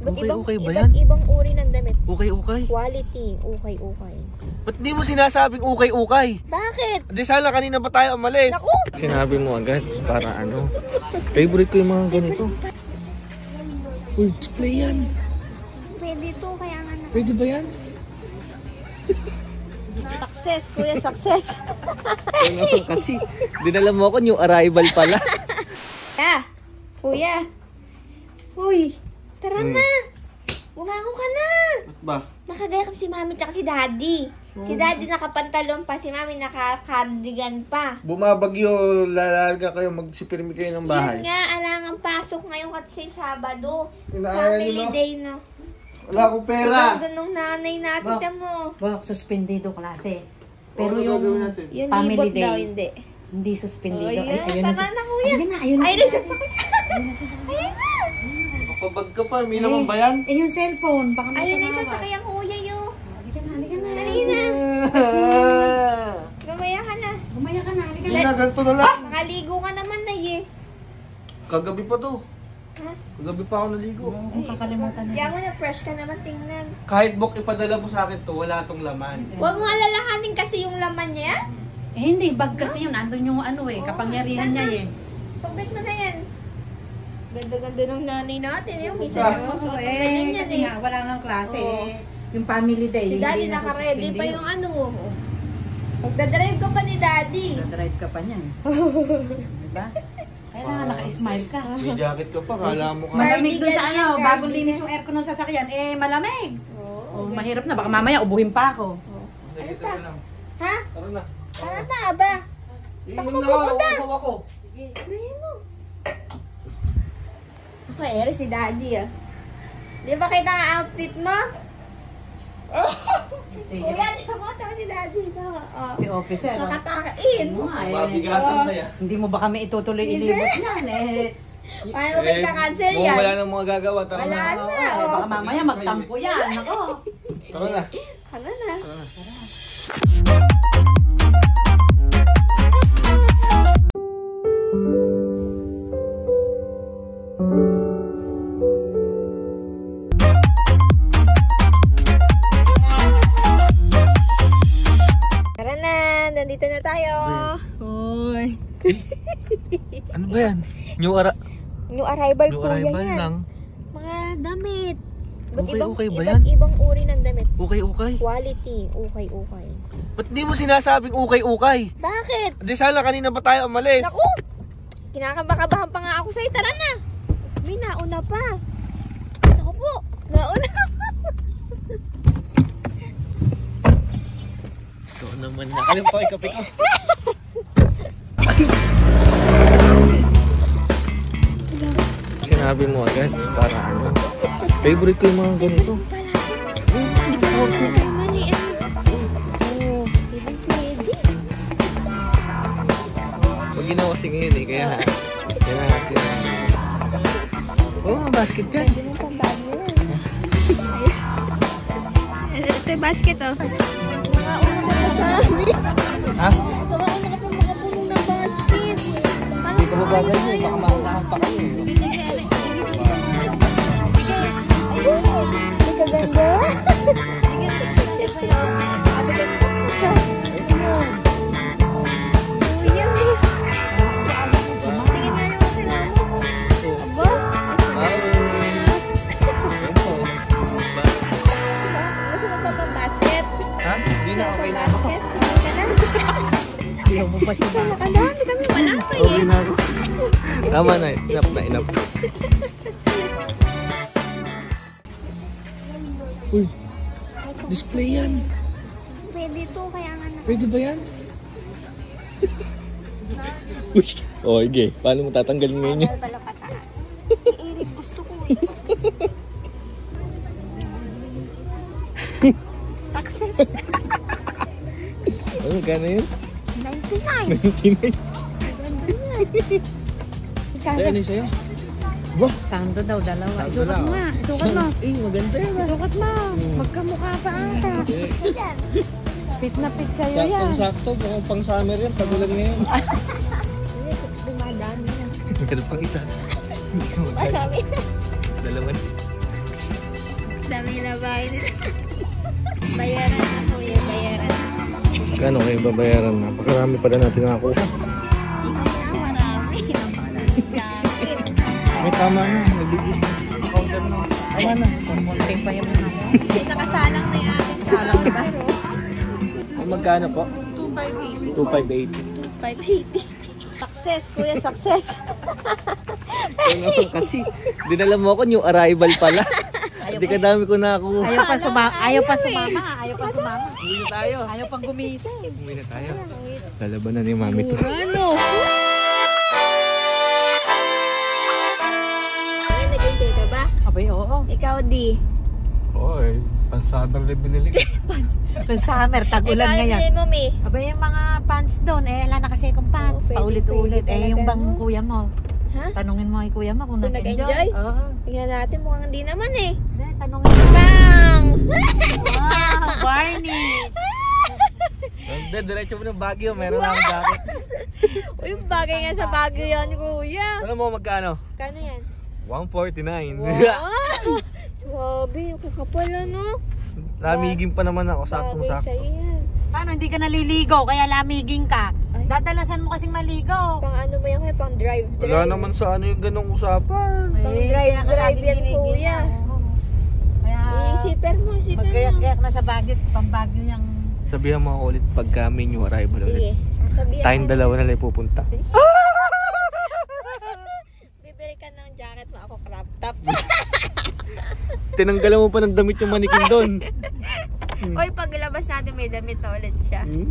Ukay-ukay ba yan? Iba't ibang uri ng damit. Ukay-ukay? Quality, ukay-ukay. Ba't di mo sinasabing ukay-ukay? Bakit? Hindi sana kanina pa tayo umalis. Naku! Sinabi mo agad para ano. Favorite ko yung mga ganito. Uy, display yan. Pwede to, kaya nga na. Pwede ba yan? Success, kuya, success. Ano kasi, dinala mo ako new arrival pala. Kuya. Uy, tara na. Bumangon ka na. Ba't ba? Nakadaya si mami tsaka si daddy. Si daddy nakapantalon pa, si mami naka-cardigan pa. Bumabagyo, lalarga kayo, magsipirmi kayo ng bahay. Yun nga, alangang pasok ngayon kasi Sabado. Inaaya Family nyo na? day, no? Wala akong pera. Ganda nung nanay natin, mo. Bak, suspendido klase. Pero Ano yung gagawin natin? Yung family libot day, daw, hindi. hindi suspendido. Oh, Ay, yan. Tama na, kuya. Ayun na, ayun na. Ayun na, sasakit. Ayun na. Kapabag ka pa, may naman ba yan? Eh, yung cellphone, baka may Ayun na, tanawa. sasakyan kuya, yun. Halika na, halika na. Ayun na. Gamaya ka na. Gumaya ka na, halika Hindi na. na, ganito na lang. Nakaligo ka naman na, Kagabi pa to. Ha? Kagabi pa ako naligo. Kung kakalimutan na. Kaya mo na fresh ka naman, tingnan. Kahit book ipadala mo sa akin to, wala tong laman. Huwag mo alalahanin kasi yung laman niya. Eh, hindi, bag kasi yun. Andun yung ano eh, kapangyarihan niya eh. Sumbit mo na yan. Ganda-ganda ng nanay natin. Yung isa Ah. na mga suot ng Eh, ganyan yan kasi eh. nga, wala nga klase Oo. eh. Yung family day, Si daddy hindi na naka-ready pa suspendido. yung ano. Magdadrive ka pa ni daddy. Drive ka pa niyan. Diba? Kailangan naka-smile ka. May jacket ka pa, kala mo ka. Malamig dun sa Cardigan ano, yan, bagong cardigan. linis yung aircon ng sasakyan, eh malamig. Oo. Oh, mahirap na, baka mamaya ubuhin pa ako. Sige, tara lang. Ha? Tara na. Tara na, aba. Iwan mo na ako, pupunta? upo ako. Gawin mo. Ako, ere si daddy ah. Di ba kita ang outfit mo? Sige. Kuya, di ba mo sa si daddy? Oh. Si officer. oh. Nakatakain. Oo nga, eh. Mabigatan na yan. Hindi mo ba kami itutuloy ilibot yan eh? Paano ba ika-cancel mukhang yan? wala nang mga gagawa. Tara Wala na. na. Eh, Oh. baka mamaya magtampo yan. Ako. Tara na. Tara na. Tara na. Nandito na tayo. Hoy. Ano ba yan? New New arrival arrival yan. ng Mga damit. Ukay-ukay ba iba't yan? ibang uri ng damit. ukay-ukay. Quality, ukay-ukay. Ba't di mo sinasabing ukay-ukay? Bakit? Hindi sana kanina pa tayo umalis. Naku! Kinakabakabahan pa nga ako sa'yo. Tara na! May nauna pa. Ako po. Nauna. So naman na. Kalimutan ko ikapi ko. Sinabi mo agad para ano. Favorite ko yung mga ganito. Pag ginawa kasi ngayon eh. Kaya natin. Oh, basket yan. Ito yung basket oh. Nakauna ka sa sabi. Ha? Nakauna ka sa makapuno ng basket. Hindi ka mabagal mo. Baka maunahan pa kayo eh. Hindi ka ganda. Ha? Hindi na okay na ako. Hindi mo pa siya. Nakadami kami, wala pa Okay na ako. Tama na. Enough na, enough. Uy, display yan. Pwede to, kaya nga na. Pwede ba yan? Uy, oh, okay. Paano mo tatanggalin ngayon yun? Pala pataas. Iirig gusto ko eh. Success. Ano, gano'n yun? 99. 99. Ikaso, Ano yung sa'yo? Wah! Santo daw, dalawa. Santo Isukat daw. mo nga. Isukat mo. Eh, maganda yan ah. Isukat mo. Magkamukha pa ata. yan. Fit na fit sa'yo yan. Saktong-sakto, mukhang pang summer yan. Tagulan ngayon. Dumadami na. Meron pang isa. Madami na. Dalawa na. nilabahin nito. Bayaran na kuya, bayaran. Kano kayo babayaran? Napakarami pala natin nakakuha. Ikaw na marami. Maraming jacket. May tama na. Nabigis na. Counter na. Tama na. Konting pa yung mga. Ay, nakasalang na yung aking Salang ba? Ay, magkano po? 258. 2,580. 580. Success, kuya, success. Ano kasi, dinala mo ako new arrival pala. Hindi ka dami ko nakakuha. Ayaw pa sumama. Ayaw pa sumama. Ayaw pa sumama. Uwi na tayo. Ayaw pang gumising. Uwi na tayo. Lalaban na ni mami to. Ano? Ay, nag-enjoy ka ba? Abay, oo. Ikaw, di. Oy, pan-summer na binili ko. Pag summer, tag-ulan Ikaw, ngayon. hindi mo, mi. Abay, yung mga pants doon, wala na kasi kung pants. Oo, pwede, Paulit-ulit. pwede Eh, yung talaga, bang no? kuya mo. Ha? Tanungin mo yung kuya mo kung Kung nag-enjoy. nag-enjoy? Oo. Tingnan natin, mukhang hindi naman eh. Hindi, tanungin mo. Bang! Wow, Barney! Hindi, diretso mo ng Baguio. Meron na akong jacket. Uy, bagay nga sa Baguio yan, kuya. Ano mo magkano? Kano yan? 149. Wow! Swabe, yung kakapal ano? Namiging pa naman ako. Bagay Saktong-sakto. sa'yo yan. Paano hindi ka naliligaw kaya lamiging ka? Ay. Dadalasan mo kasing maligaw. Pang ano mo yan kuya? Pang drive. Wala naman sa ano yung ganong usapan. Pang drive yan, kuya. Kaya Isipper mo. magkayak-kayak na sa Baguio, pang Baguio yung... Sabihan mo ako ulit pagka may new arrival Sige. ulit. Sabihan Tayong mo. dalawa na lang pupunta. Bibili ka ng jacket mo. Ako crop top. Tinanggalan mo pa ng damit yung manikin doon. Uy, paglabas natin may damit na ulit siya. Hmm?